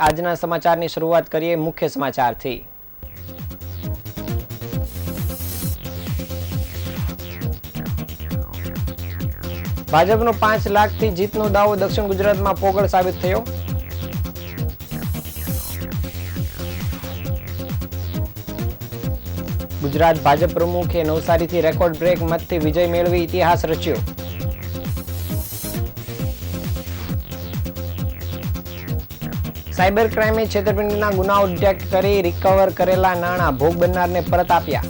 આજના સમાચારની શરૂઆત કરીએ મુખ્ય સમાચારથી। ભાજપનો 5 લાખથી જીતનો દાવો દક્ષિણ ગુજરાતમાં પોકળ સાબિત થયો। ગુજરાત ભાજપ પ્રમુખે નવસારીથી રેકોર્ડ બ્રેક મતથી વિજય મેળવી ઇતિહાસ રચ્યો। સાયબર ક્રાઇમે છેતરપિંડીના ગુનાઓ ડિટેક્ટ કરી રિકવર કરેલા નાણાં ભોગ બનનારને પરત આપ્યા।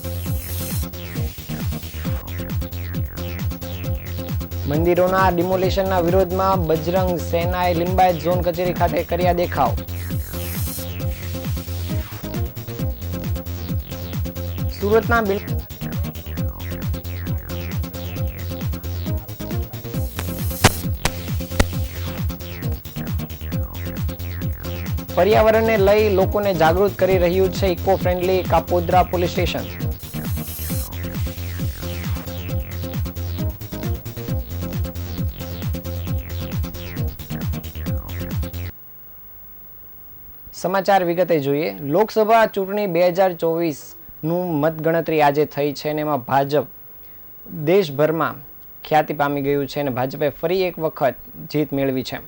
મંદિરોના ડિમોલિશનના વિરોધમાં બજરંગ સેનાએ લિંબાયત ઝોન કચેરી ખાતે કર્યા દેખાવ। સુરતના પર્યાવરણને લઈ લોકોને જાગૃત કરી રહ્યું છે eco friendly Kapodra police station. સમાચાર વિગતે જોઈએ। લોકસભા ચૂંટણી 2024નું મતગણતરી આજે થઈ છે અને એમાં ભાજપ દેશભરમાં ખ્યાતિ પામી ગયું છે અને ભાજપે ફરી એક વખત જીત મેળવી છે।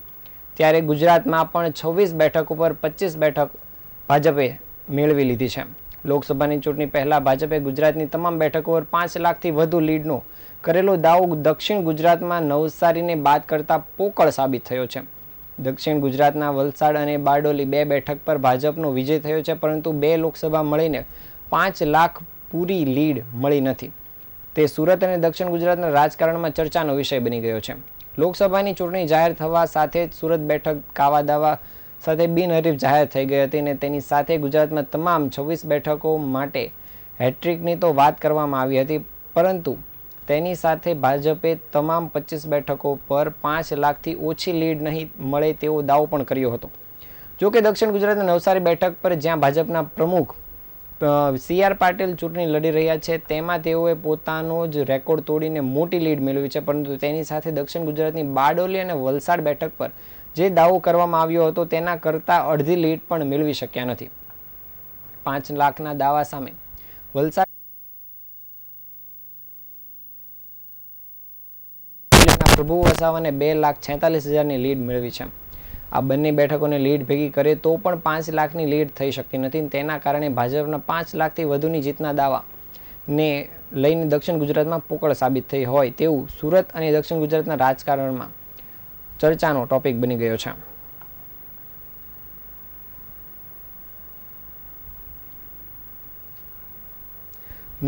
ત્યારે ગુજરાતમાં પણ 26 બેઠકો પર 25 બેઠક ભાજપે મેળવી લીધી છે। લોકસભાની ચૂંટણી પહેલા ભાજપે ગુજરાતની તમામ બેઠકો પર 5 લાખથી વધુ લીડનો કરેલો દાવો દક્ષિણ ગુજરાતમાં નવસારીને બાદ કરતા પોકળ સાબિત થયો છે। દક્ષિણ ગુજરાતના વલસાડ અને બારડોલી 2 બેઠક પર ભાજપનો વિજય થયો છે, પરંતુ 2 લોકસભા મળીને 5 લાખ પૂરી લીડ મળી નથી। તે સુરત અને દક્ષિણ ગુજરાતના રાજકારણમાં ચર્ચાનો વિષય બની ગયો છે। લોકસભાની ચૂંટણી જાહેર થવા સાથે જ સુરત બેઠક કાવા દાવા સાથે બિનહરીફ જાહેર થઈ ગઈ હતી અને તેની સાથે ગુજરાતમાં તમામ 26 બેઠકો માટે હેટ્રિકની તો વાત કરવામાં આવી હતી, પરંતુ તેની સાથે ભાજપે તમામ 25 બેઠકો પર 5 લાખથી ઓછી લીડ નહીં મળે તેવો દાવો પણ કર્યો હતો। જો કે દક્ષિણ ગુજરાતના નવસારી બેઠક પર જ્યાં ભાજપના પ્રમુખ CR પાટીલ ચૂંટણી લડી રહ્યા છે, તેમાં તેઓએ પોતાનો જ રેકોર્ડ તોડીને મોટી લીડ મેળવી છે, પરંતુ તેની સાથે દક્ષિણ ગુજરાતની બારડોલી અને વલસાડ બેઠક પર જે દાવો કરવામાં આવ્યો હતો તેના કરતાં અડધી લીડ પણ મેળવી શક્યા નથી। 5 લાખના દાવા સામે વલસાડ પ્રભુ વસાવાને 2,46,000ની લીડ મેળવી છે। આ બંને બેઠકોને લીડ ભેગી કરે તો પણ 5 લાખની લીડ થઈ શકતી નથી। તેના કારણે ભાજપના 5 લાખથી વધુની જીતના દાવાને લઈને દક્ષિણ ગુજરાતમાં પોકળ સાબિત થઈ હોય તેવું સુરત અને દક્ષિણ ગુજરાતના રાજકારણમાં ચર્ચાનો ટોપિક બની ગયો છે।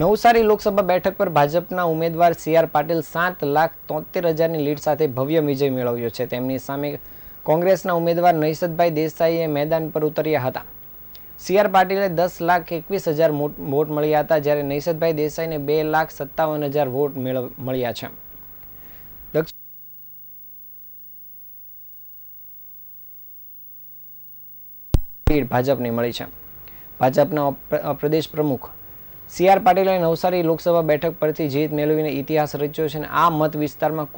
નવસારી લોકસભા બેઠક પર ભાજપના ઉમેદવાર CR પાટીલ 7,73,000ની લીડ સાથે ભવ્ય વિજય મેળવ્યો છે। તેમની સામે કોંગ્રેસના ઉમેદવાર નૈસદભાઈ દેસાઈએ મેદાન પર ઉતર્યા હતા। CR પાટીલે 10,21,000 વોટ મળ્યા હતા, જ્યારે નૈસદભાઈ દેસાઈને 2,57,000 વોટ મળ્યા છે। લીડ ભાજપને મળી છે। ભાજપના પ્રદેશ પ્રમુખ CR પાટીલે નવસારી લોકસભા બેઠક પરથી જીત મેળવીને ઇતિહાસ રચ્યો છે અને આ મત વિસ્તારમાં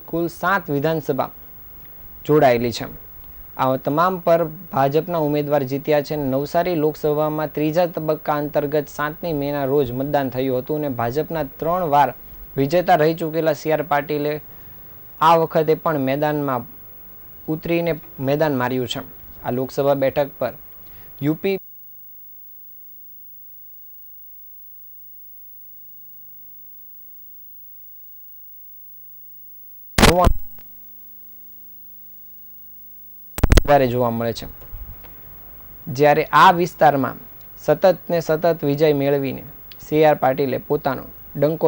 કુલ 7 વિધાનસભા જોડાયેલી છે। આ તમામ પર ભાજપના ઉમેદવાર જીત્યા છે। નવસારી લોકસભામાં ત્રીજા તબક્કા અંતર્ગત 7મી મેના રોજ મતદાન થયું હતું અને ભાજપના 3 વાર વિજેતા રહી ચૂકેલા CR પાટીલે આ વખતે પણ મેદાનમાં ઉતરીને મેદાન માર્યું છે। આ લોકસભા બેઠક પર યુપી જોવા મળે છે, જ્યારે આ વિસ્તારમાં સતત વિજય મેળવીને CR પાટીલે પોતાનો ડંકો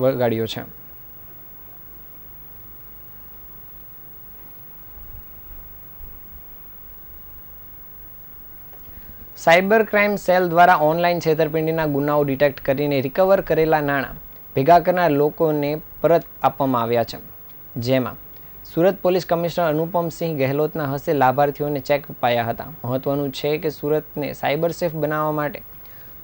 વગાડ્યો છે। સાયબર ક્રાઇમ સેલ દ્વારા ઓનલાઈન છેતરપિંડીના ગુનાઓ ડિટેક્ટ કરીને રિકવર કરેલા નાણાં ભેગા કરનાર લોકોને પરત આપવામાં આવ્યા છે, જેમાં સુરત પોલીસ કમિશનર અનુપમસિંહ ગહેલોતના હસ્તે લાભાર્થીઓને ચેક અપાયા હતા। મહત્વનું છે કે સુરતને સાયબર સેફ બનાવવા માટે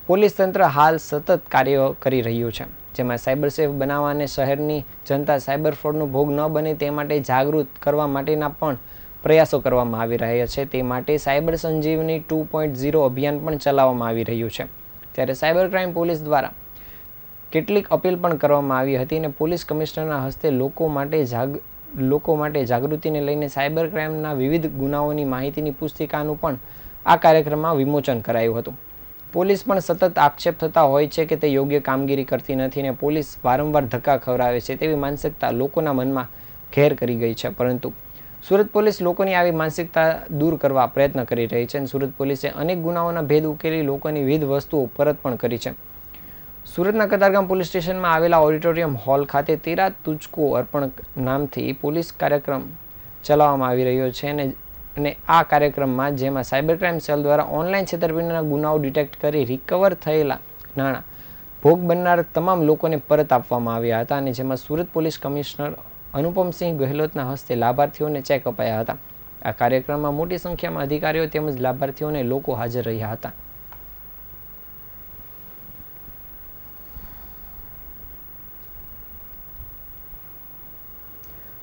પોલીસ તંત્ર હાલ સતત કાર્ય કરી રહ્યું છે, જેમાં સાયબર સેફ બનાવવાને શહેરની જનતા સાયબર ફ્રોડનો ભોગ ન બને તે માટે જાગૃત કરવા માટેના પણ પ્રયાસો કરવામાં આવી રહ્યા છે. તે માટે સાયબર સંજીવની 2.0 અભિયાન પણ ચલાવવામાં આવી રહ્યું છે. ત્યારે સાયબર ક્રાઇમ પોલીસ દ્વારા કેટલીક અપીલ પણ કરવામાં આવી હતી અને પોલીસ કમિશનરના હસ્તે લોકો માટે જાગૃતિને લઈને સાયબર ક્રાઇમના વિવિધ ગુનાઓની માહિતીની પુસ્તિકાનું પણ આ કાર્યક્રમમાં વિમોચન કરાયું હતું. પોલીસ પણ સતત આક્ષેપ થતા હોય છે કે તે યોગ્ય કામગીરી કરતી નથી અને પોલીસ વારંવાર ધક્કા ખવડાવે છે તેવી માનસિકતા લોકોના મનમાં ઘેર કરી ગઈ છે. પરંતુ સુરત પોલીસ લોકોની આવી માનસિકતા દૂર કરવા પ્રયત્ન કરી રહી છે અને સુરત પોલીસે અનેક ગુનાઓના ભેદ ઉકેલી લોકોની વિવિધ વસ્તુઓ પરત પણ કરી છે. સુરતના કતારગામ પોલીસ સ્ટેશનમાં આવેલા ઓડિટોરિયમ હોલ ખાતે તેરા તુજકો અર્પણ નામથી પોલીસ કાર્યક્રમ ચલાવવામાં આવી રહ્યો છે અને આ કાર્યક્રમમાં જેમાં સાયબર ક્રાઇમ સેલ દ્વારા ઓનલાઈન છેતરપિંડીના ગુનાઓ ડિટેક્ટ કરી રિકવર થયેલા નાણાં ભોગ બનનાર તમામ લોકોને પરત આપવામાં આવ્યા હતા અને જેમાં સુરત પોલીસ કમિશનર અનુપમસિંહ ગહેલોતના હસ્તે લાભાર્થીઓને ચેક અપાયા હતા. આ કાર્યક્રમમાં મોટી સંખ્યામાં અધિકારીઓ તેમજ લાભાર્થીઓને લોકો હાજર રહ્યા હતા.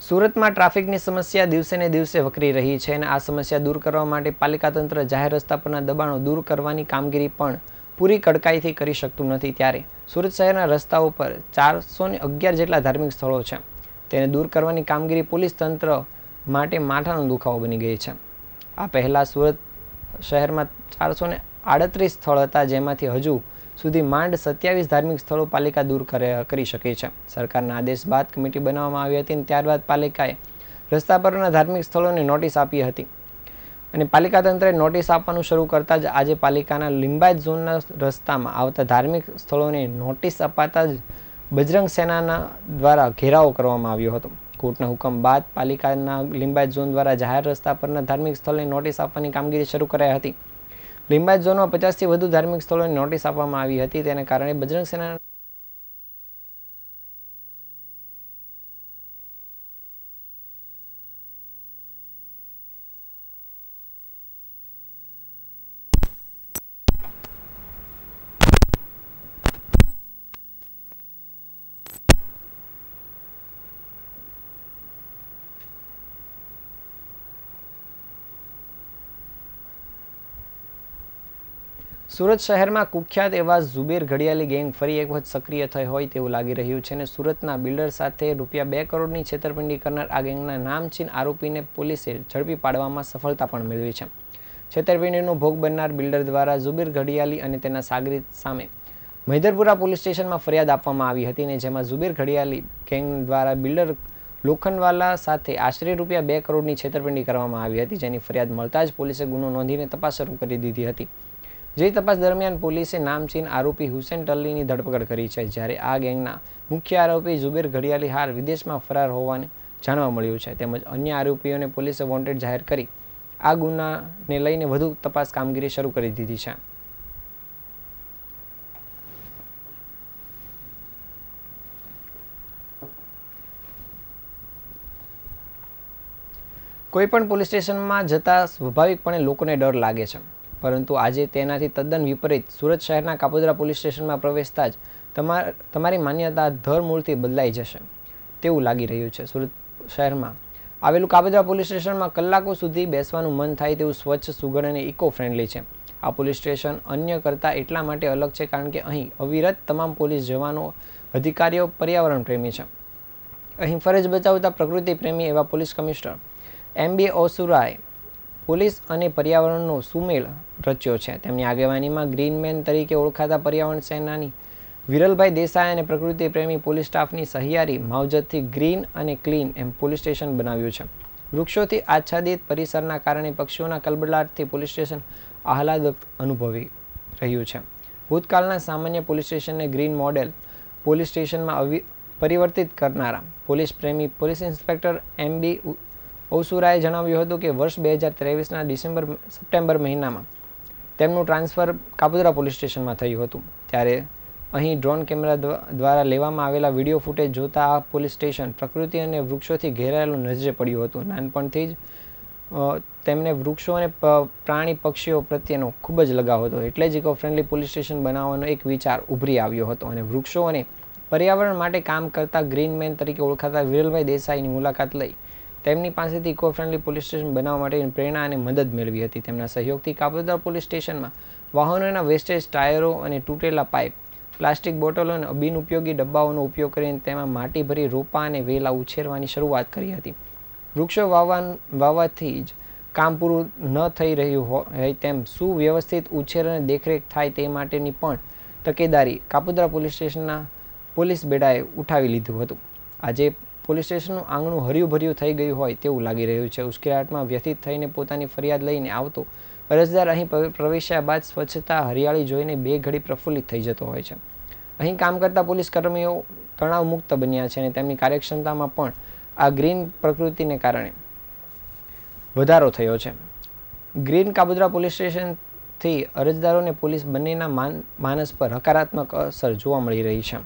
સુરતમાં ટ્રાફિકની સમસ્યા દિવસે ને દિવસે વકરી રહી છે અને આ સમસ્યા દૂર કરવા માટે પાલિકા તંત્ર જાહેર રસ્તા પરના દબાણો દૂર કરવાની કામગીરી પણ પૂરી કડકાઈથી કરી શકતું નથી. ત્યારે સુરત શહેરના રસ્તાઓ પર 411 જેટલા ધાર્મિક સ્થળો છે. તેને દૂર કરવાની કામગીરી પોલીસ તંત્ર માટે માથાનો દુખાવો બની ગઈ છે. આ પહેલાં સુરત શહેરમાં 438 સ્થળ હતા જેમાંથી હજુ સુધી માંડ 27 ધાર્મિક સ્થળો પાલિકા દૂર કરી શકે છે. સરકારના આદેશ બાદ કમિટી બનાવવામાં આવી હતી અને ત્યારબાદ પાલિકાએ રસ્તા પરના ધાર્મિક સ્થળોને નોટિસ આપી હતી અને પાલિકા તંત્રે નોટિસ આપવાનું શરૂ કરતા જ આજે પાલિકાના લિંબાયત ઝોનના રસ્તામાં આવતા ધાર્મિક સ્થળોને નોટિસ અપાતા જ બજરંગ સેનાના દ્વારા ઘેરાવો કરવામાં આવ્યો હતો. કોર્ટના હુકમ બાદ પાલિકાના લિંબાયત ઝોન દ્વારા જાહેર રસ્તા પરના ધાર્મિક સ્થળોને નોટિસ આપવાની કામગીરી શરૂ કરાઈ હતી. લિંબાયત ઝોનમાં 50થી વધુ ધાર્મિક સ્થળોને નોટિસ આપવામાં આવી હતી. તેને કારણે બજરંગ સેના સુરત શહેરમાં કુખ્યાત એવા ઝુબેર ઘડિયાળી ગેંગ ફરી એક વખત સક્રિય થઈ હોય તેવું લાગી રહ્યું છે અને સુરતના બિલ્ડર સાથે ₹2 કરોડની છેતરપિંડી કરનાર આ ગેંગના નામચીન આરોપીને પોલીસે ઝડપી પાડવામાં સફળતા પણ મેળવી છે. છેતરપિંડીનો ભોગ બનનાર બિલ્ડર દ્વારા ઝુબેર ઘડિયાળી અને તેના સાગરીત સામે મૈદરપુરા પોલીસ સ્ટેશનમાં ફરિયાદ આપવામાં આવી હતી અને જેમાં ઝુબેર ઘડિયાળી ગેંગ દ્વારા બિલ્ડર લોખંડવાલા સાથે આશરે ₹2 કરોડની છેતરપિંડી કરવામાં આવી હતી. જેની ફરિયાદ મળતા જ પોલીસે ગુનો નોંધીને તપાસ શરૂ કરી દીધી હતી. જે તપાસ દરમિયાન પોલીસે નામચીન આરોપી હુસેન ટલ્લીની ધરપકડ કરી છે. જ્યારે આ ગેંગના મુખ્ય આરોપી ઝુબેર ઘડિયાળી હાલ વિદેશમાં ફરાર હોવાનું જાણવા મળ્યું છે. તેમજ અન્ય આરોપીઓને પોલીસે વોન્ટેડ જાહેર કરી આ ગુનાને લઈને વધુ તપાસ કામગીરી શરૂ કરી દીધી છે. કોઈપણ પોલીસ સ્ટેશનમાં જતા સ્વાભાવિકપણે લોકોને ડર લાગે છે, પરંતુ આજે તેનાથી તદ્દન વિપરીત સુરત શહેરના કાપોદ્રા પોલીસ સ્ટેશનમાં પ્રવેશતા જ તમારી માન્યતા ધરમૂળથી બદલાઈ જશે તેવું લાગી રહ્યું છે. સુરત શહેરમાં આવેલું કાપોદ્રા પોલીસ સ્ટેશનમાં કલાકો સુધી બેસવાનું મન થાય તેવું સ્વચ્છ, સુઘડ અને ઇકો ફ્રેન્ડલી છે. આ પોલીસ સ્ટેશન અન્ય કરતાં એટલા માટે અલગ છે કારણ કે અહીં અવિરત તમામ પોલીસ જવાનો, અધિકારીઓ પર્યાવરણ પ્રેમી છે. અહીં ફરજ બજાવતા પ્રકૃતિ પ્રેમી એવા પોલીસ કમિશનર MB ઓસુરાએ પોલીસ અને પર્યાવરણનો સુમેળ રચ્યો છે. તેમની આગેવાનીમાં ગ્રીનમેન તરીકે ઓળખાતા પર્યાવરણ સેનાની વિરલભાઈ દેસાઈ અને પ્રકૃતિ પ્રેમી પોલીસ સ્ટાફની સહિયારી માવજતથી ગ્રીન અને ક્લીન એમ પોલીસ સ્ટેશન બનાવ્યું છે. વૃક્ષોથી આચ્છાદિત પરિસરના કારણે પક્ષીઓના કલબલાટથી પોલીસ સ્ટેશન આહલાદક અનુભવી રહ્યું છે. ભૂતકાળના સામાન્ય પોલીસ સ્ટેશનને ગ્રીન મોડેલ પોલીસ સ્ટેશનમાં પરિવર્તિત કરનારા પોલીસ પ્રેમી પોલીસ ઇન્સ્પેક્ટર MB ઓસુરાએ જણાવ્યું હતું કે વર્ષ 2023ના સપ્ટેમ્બર મહિનામાં તેમનું ટ્રાન્સફર કાપોદ્રા પોલીસ સ્ટેશનમાં થયું હતું. ત્યારે અહીં ડ્રોન કેમેરા દ્વારા લેવામાં આવેલા વિડીયો ફૂટેજ જોતા આ પોલીસ સ્ટેશન પ્રકૃતિ અને વૃક્ષોથી ઘેરાયેલું નજરે પડ્યું હતું. નાનપણથી જ તેમને વૃક્ષો અને પ્રાણી પક્ષીઓ પ્રત્યેનો ખૂબ જ લગાવ હતો, એટલે જ ઇકો ફ્રેન્ડલી પોલીસ સ્ટેશન બનાવવાનો એક વિચાર ઉભરી આવ્યો હતો અને વૃક્ષો અને પર્યાવરણ માટે કામ કરતા ગ્રીનમેન તરીકે ઓળખાતા વિરલભાઈ દેસાઈની મુલાકાત લઈ તેમની પાસેથી ઇકો ફ્રેન્ડલી પોલીસ સ્ટેશન બનાવવા માટેની પ્રેરણા અને મદદ મેળવી હતી. તેમના સહયોગથી કાપોદ્રા પોલીસ સ્ટેશનમાં વાહનોના વેસ્ટેજ, ટાયરો અને તૂટેલા પાઇપ, પ્લાસ્ટિક બોટલો અને બિનઉપયોગી ડબ્બાઓનો ઉપયોગ કરીને તેમાં માટી ભરી રોપા અને વેલા ઉછેરવાની શરૂઆત કરી હતી. વૃક્ષો વાવવાથી જ કામ પૂરું ન થઈ રહ્યું હોય તેમ સુવ્યવસ્થિત ઉછેર અને દેખરેખ થાય તે માટેની પણ તકેદારી કાપોદ્રા પોલીસ સ્ટેશનના પોલીસ બેડાએ ઉઠાવી લીધું હતું. આજે પોલીસ સ્ટેશનનું આંગણું હર્યુંભર્યું થઈ ગયું હોય તેવું લાગી રહ્યું છે. ઉશ્કેરાટમાં વ્યથિત થઈને પોતાની ફરિયાદ લઈને આવતો અરજદાર અહીં પ્રવેશ્યા બાદ સ્વચ્છતા, હરિયાળી જોઈને બે ઘડી પ્રફુલ્લિત થઈ જતો હોય છે. અહીં કામ કરતા પોલીસ કર્મીઓ તણાવ મુક્ત બન્યા છે અને તેમની કાર્યક્ષમતામાં પણ આ ગ્રીન પ્રકૃતિને કારણે વધારો થયો છે. ગ્રીન કાપોદ્રા પોલીસ સ્ટેશનથી અરજદારો અને પોલીસ બંનેના માનસ પર હકારાત્મક અસર જોવા મળી રહી છે.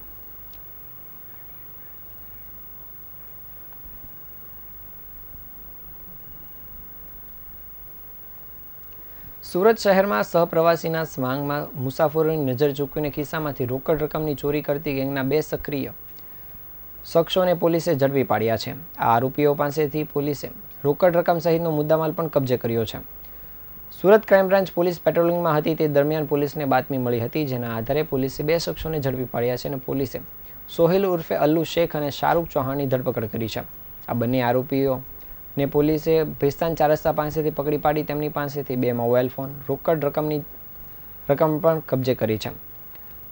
સુરત શહેરમાં સહપ્રવાસીના સ્વાંગમાં મુસાફરોની નજર ચૂકવીને ખિસ્સામાંથી રોકડ રકમની ચોરી કરતી ગેંગના 2 સક્રિય શખ્સોને પોલીસે ઝડપી પાડ્યા છે. આ આરોપીઓ પાસેથી પોલીસે રોકડ રકમ સહિતનો મુદ્દામાલ પણ કબજે કર્યો છે. સુરત ક્રાઇમ બ્રાન્ચ પોલીસ પેટ્રોલિંગમાં હતી તે દરમિયાન પોલીસને બાતમી મળી હતી, જેના આધારે પોલીસે 2 શખ્સોને ઝડપી પાડ્યા છે અને પોલીસે સોહેલ ઉર્ફે અલ્લુ શેખ અને શાહરૂખ ચૌહાણની ધરપકડ કરી છે. આ બંને આરોપીઓને પોલીસે ભેસ્તાન 4 રસ્તા પાસેથી પકડી પાડી તેમની પાસેથી 2 મોબાઈલ ફોન, રોકડ રકમ પણ કબજે કરી છે.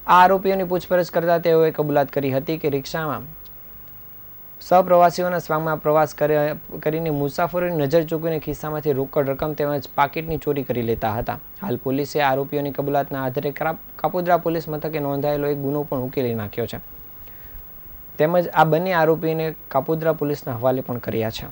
આ આરોપીઓની પૂછપરછ કરતા તેઓએ કબૂલાત કરી હતી કે રિક્ષામાં સહપ્રવાસીઓના સ્વાંગમાં પ્રવાસ કરીને મુસાફરોની નજર ચૂકવીને ખિસ્સામાંથી રોકડ રકમ તેમજ પાકીટની ચોરી કરી લેતા હતા. હાલ પોલીસે આરોપીઓની કબૂલાતના આધારે કાપોદ્રા પોલીસ મથકે નોંધાયેલો એક ગુનો પણ ઉકેલી નાખ્યો છે તેમજ આ બંને આરોપીને કાપોદ્રા પોલીસના હવાલે પણ કર્યા છે.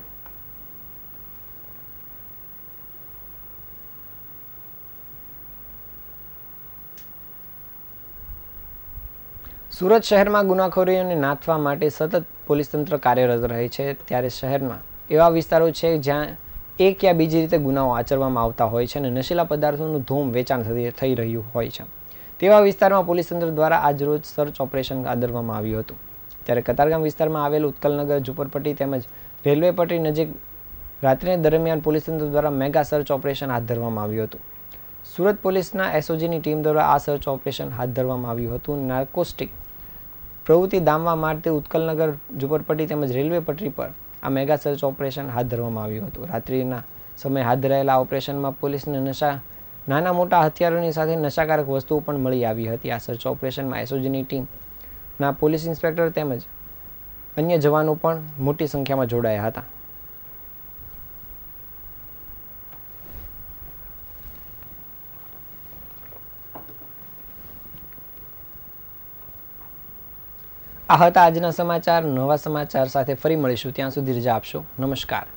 સુરત શહેરમાં ગુનાખોરીઓને નાથવા માટે સતત પોલીસ તંત્ર કાર્યરત રહે છે, ત્યારે શહેરમાં એવા વિસ્તારો છે જ્યાં એક યા બીજી રીતે ગુનાઓ આચરવામાં આવતા હોય છે અને નશીલા પદાર્થોનું ધૂમ વેચાણ થઈ રહ્યું હોય છે. તેવા વિસ્તારમાં પોલીસ તંત્ર દ્વારા આજરોજ સર્ચ ઓપરેશન હાથ ધરવામાં આવ્યું હતું. ત્યારે કતારગામ વિસ્તારમાં આવેલ ઉત્કલનગર ઝુંપડપટ્ટી તેમજ રેલવે પટ્ટી નજીક રાત્રિ દરમિયાન પોલીસ તંત્ર દ્વારા મેગા સર્ચ ઓપરેશન હાથ ધરવામાં આવ્યું હતું. સુરત પોલીસના એસઓજીની ટીમ દ્વારા આ સર્ચ ઓપરેશન હાથ ધરવામાં આવ્યું હતું. નાર્કોટિક પ્રવૃત્તિ દામવા માટે ઉત્કલનગર ઝુંપડપટ્ટી તેમજ રેલવે પટરી પર આ મેગા સર્ચ ઓપરેશન હાથ ધરવામાં આવ્યું હતું. રાત્રિના સમયે હાથ ધરાયેલા ઓપરેશનમાં પોલીસને નાના મોટા હથિયારોની સાથે નશાકારક વસ્તુઓ પણ મળી આવી હતી. આ સર્ચ ઓપરેશનમાં એસઓજીની ટીમના પોલીસ ઇન્સ્પેક્ટર તેમજ અન્ય જવાનો પણ મોટી સંખ્યામાં જોડાયા હતા. આ હતા આજના સમાચાર. નવા સમાચાર સાથે ફરી મળીશું. ત્યાં સુધી રજા આપશો. નમસ્કાર.